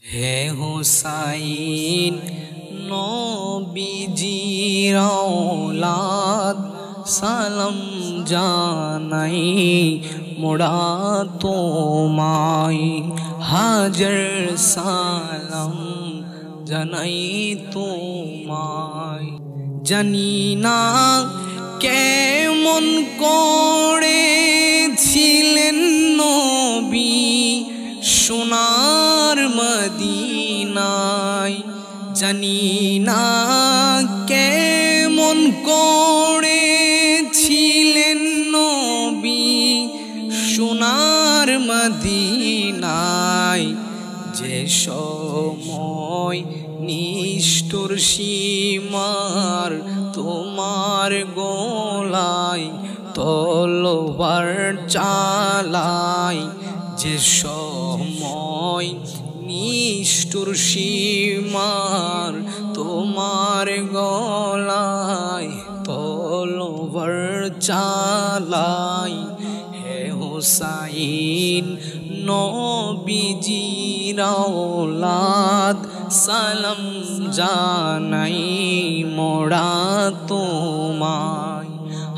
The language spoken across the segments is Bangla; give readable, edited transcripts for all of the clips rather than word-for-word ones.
হে হুসাইন নবীজির আওলাদ সালাম জানাই মোরা তোমায় হাজার সালাম জানাই তোমায়। জানি না কেমন করে ছিলেন নবী সোনার মদিনায়, জানি না কেমন করে ছিলেন নবী সোনার মদিনায়। যে সময় নিষ্ঠুর সীমার তোমার গোলায় তলোয়ার চালায়, যে সময় নিষ্ঠুর সীমার তোমার গলায় তলোয়ার চালায়। হে হুসাইন নবীজির আওলাদ সালাম জানাই মোরা তোমায়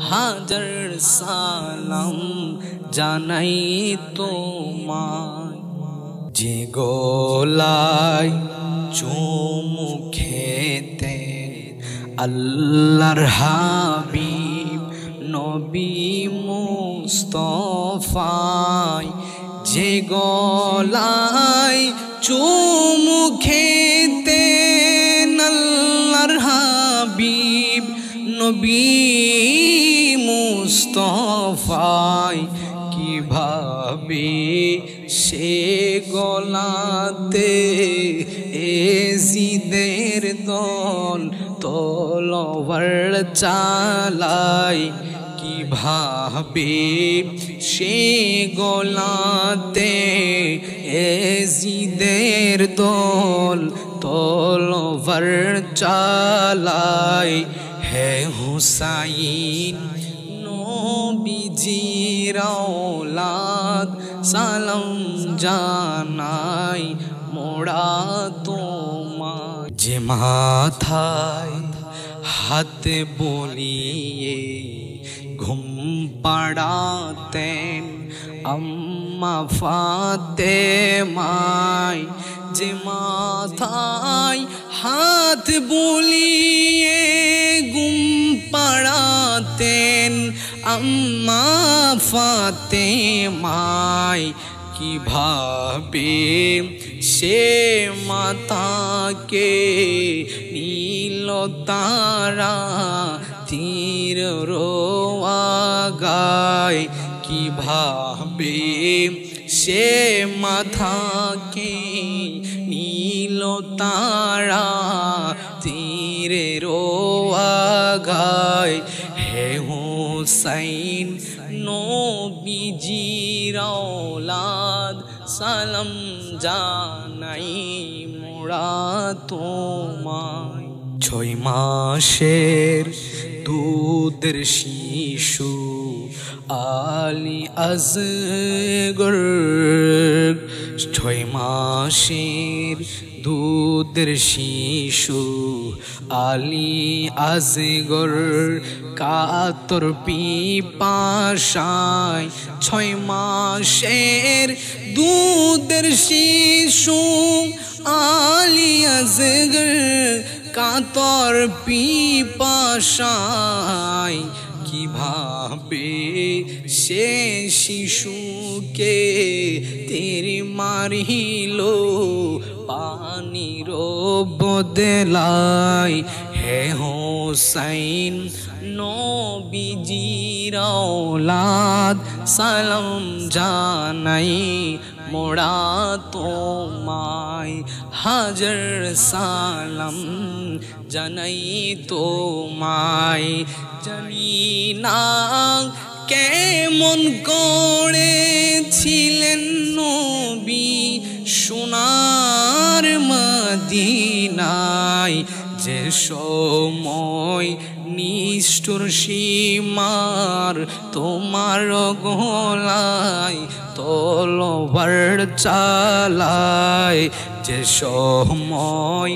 হাজার সালাম জানাই তোমায়। যে গলায় চুমু খেতে আল্লাহর হাবিব নবী মুস্তাফায়, যে গলায় চুমু খেতে আল্লাহর হাবিব নবী মুস্তাফায়, কিভাবে সে গলাতে এজিদের দল তলোয়ার চালায়, কিভাবে সে গলাতে এজিদের দল তলোয়ার চালায়। হে হুসাইন নবীজির আওলাদ সালাম জানাই মোরা তোমায়। যে মাথায় হাত বলিয়ে ঘুম পাড়াতেন আম্মা ফাতেমায়, যে মাথায় হাত বুলিয়ে ঘুম পাড়াতেন আম্মা ফাতেমায়, কিভাবে সে মাতাকে নীল তারা তীর রোয়াগায়, কিভাবে সে মাথাকে নীল তারা তীরে রোয়াগায়। হে হুসাইন নবীজির আওলাদ সালাম জানাই মোরা তোমায়। 6 মাসের দুধের শিশু আলী আসগর, 6 মাসের দুধের শিশু আলী আসগর কাতর পিপাসায়, 6 মাসের দুধের শিশু আলী আসগর কাতর পিপাসায়, কিভাবে সে শিশুকে তেরি মারিল পানির বদলায়। হে হুসাইন নবীজির আওলাদ সালাম জানাই মোরা তোমায় হাজার সালাম জানাই তোমায়। জানি না কেমন করে ছিলেন নবী সোনার মদিনায়, যে সময় নিষ্ঠুর সীমার তোমার গলায় তলোয়ার চালায় যে সময়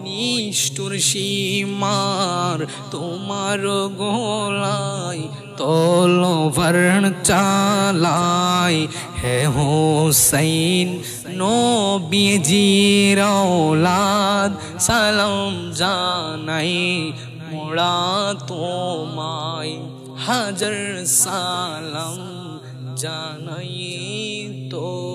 নিষ্ঠুর সীমার তোমার গোলায় তলোয়ার চালায় হে হোসেন নবীজির औलाद সালাম জানাই মোরা তোমায় হাজার সালাম জানাই তো